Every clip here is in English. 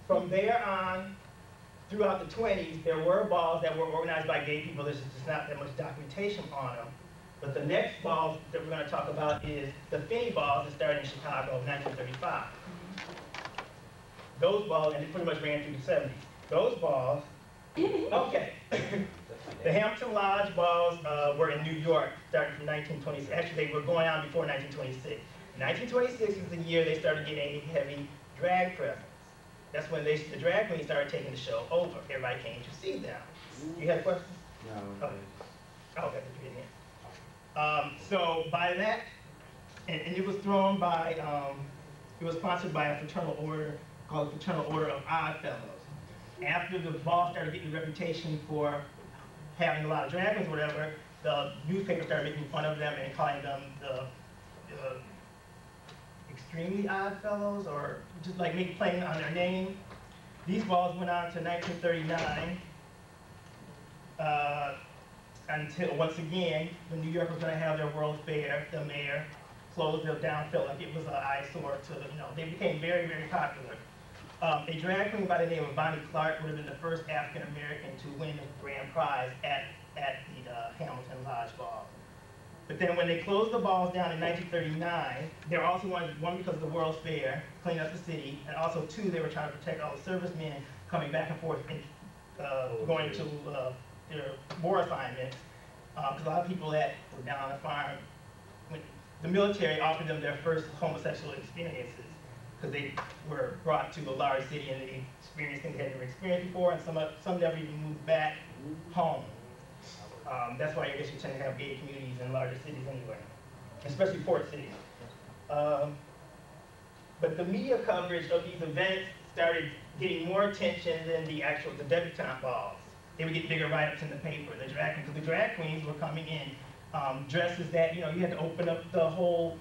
from there on, throughout the 20s, there were balls that were organized by gay people. There's just not that much documentation on them. But the next balls that we're going to talk about is the Finney balls that started in Chicago in 1935. Those balls, and it pretty much ran through the 70s. Those balls, okay. The Hampton Lodge balls were in New York, starting from 1926. Actually, they were going on before 1926. 1926 is the year they started getting a heavy drag presence. That's when the drag queens started taking the show over. Everybody came to see them. You had a question? No. Oh, okay, you didn't. So by that, and it was thrown by, it was sponsored by a fraternal order called the Fraternal Order of Odd Fellows. After the ball started getting a reputation for having a lot of drag queens or whatever, the newspaper started making fun of them and calling them the extremely odd fellows, or just like playing on their name. These balls went on to 1939 until, once again, when New York was going to have their World's Fair, the mayor closed them down, felt like it was an eyesore to the, they became very, very popular. A drag queen by the name of Bonnie Clark would have been the first African American to win the grand prize at the Hamilton Lodge Ball. But then when they closed the balls down in 1939, they were also one because of the World's Fair, cleaning up the city, and also two, they were trying to protect all the servicemen coming back and forth and going to their war assignments. Because a lot of people that were down on the farm, the military offered them their first homosexual experiences, because they were brought to a large city and they experienced things they had never experienced before, and some never even moved back home. That's why I guess you tend to have gay communities in larger cities anyway, especially port cities. But the media coverage of these events started getting more attention than the debutante balls. They would get bigger write-ups in the paper. Because the drag queens were coming in dresses that, you had to open up the whole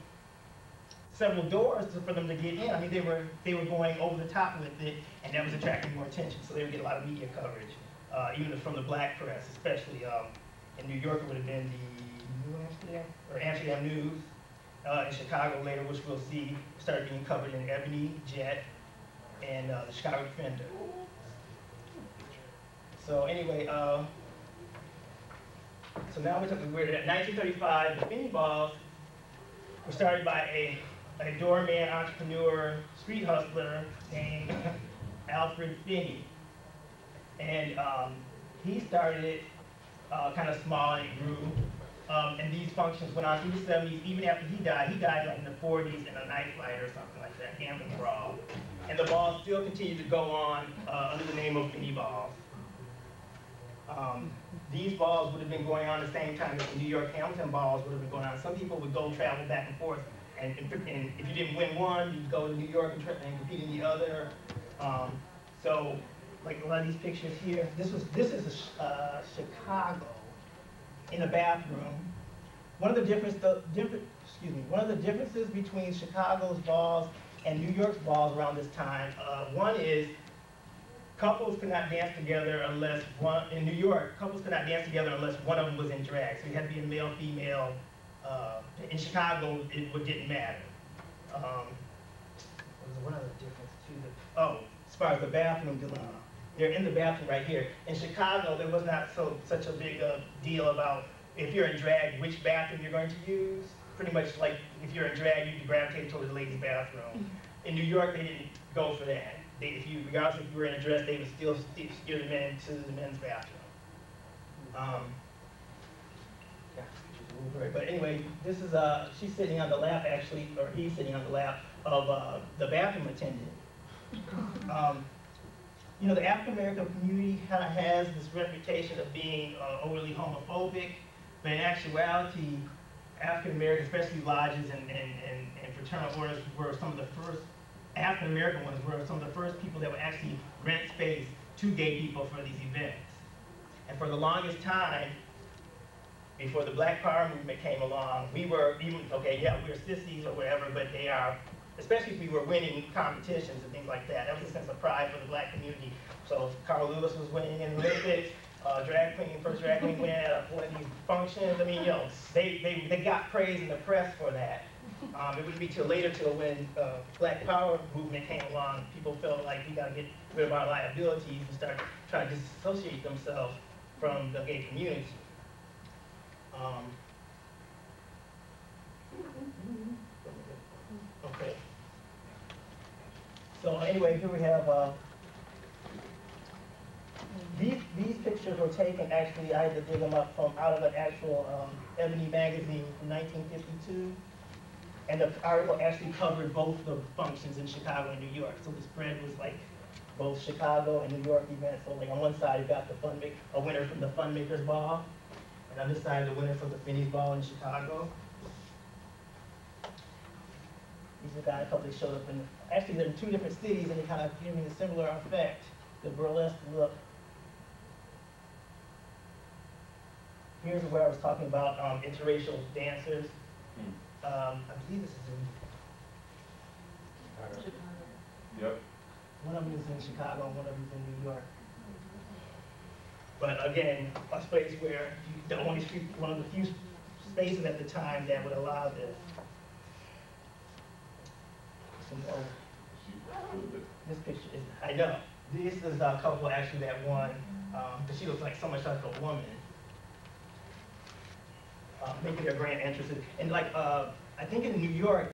several doors for them to get in. I mean, they were going over the top with it, and that was attracting more attention. So they would get a lot of media coverage, even from the black press, especially. In New York, it would have been the Amsterdam News. In Chicago later, which we'll see, started being covered in Ebony, Jet, and the Chicago Defender. So anyway, so now we're talking weird. In 1935, the Finney balls were started by a doorman, entrepreneur, street hustler named Alfred Finney. And he started it kind of small, and it grew. And these functions went on through the 70s. Even after he died like in the 40s in a night flight or something like that, gambling brawl. And the balls still continue to go on under the name of Finney balls. These balls would have been going on the same time as the New York Hamilton balls would have been going on. Some people would go travel back and forth, and if you didn't win one, you'd go to New York and compete in the other. So, like a lot of these pictures here, this is Chicago in a bathroom. One of the differences between Chicago's balls and New York's balls around this time, one is couples could not dance together unless in New York, couples could not dance together unless one of them was in drag. So you had to be a male, female. In Chicago, it didn't matter. There's one other difference too. As far as the bathroom dilemma. They're in the bathroom right here. In Chicago, there was not such a big deal about if you're in drag, which bathroom you're going to use. Pretty much like if you're in drag, you gravitate toward the ladies' bathroom. In New York, they didn't go for that. Regardless if you were in a dress, they would still steer the men to the men's bathroom. But anyway, this is she's sitting on the lap actually, or he's sitting on the lap of the bathroom attendant. The African American community kind of has this reputation of being overly homophobic, but in actuality, African Americans, especially lodges and fraternal orders, were some of the first. African American ones were some of the first people that would actually rent space to gay people for these events. And for the longest time, before the Black Power movement came along, we were we're sissies or whatever, but they are, especially if we were winning competitions and things like that. That was a sense of pride for the black community. So Carl Lewis was winning in the Olympics, first drag queen win at one of these functions. I mean, they got praise in the press for that. It would be till later, till when Black Power movement came along, people felt like we got to get rid of our liabilities and start trying to disassociate themselves from the gay community. Okay. So anyway, here we have these pictures were taken. Actually, I had to dig them up from out of an actual Ebony magazine from 1952. And the article actually covered both the functions in Chicago and New York. So the spread was like both Chicago and New York events. So like on one side, you got a winner from the Funmakers Ball, and on this side, the winner from the Finney's Ball in Chicago. These are guys probably showed up in, actually they're in two different cities, and they kind of give me a similar effect, the burlesque look. Here's where I was talking about interracial dancers. I believe this is in Yep. one of them is in Chicago, and one of them is in New York. But again, a space where one of the few spaces at the time that would allow this. This picture is, I know, this is a couple actually that won, but she looks like so much like a woman. Making their grand entrances. And like, I think in New York,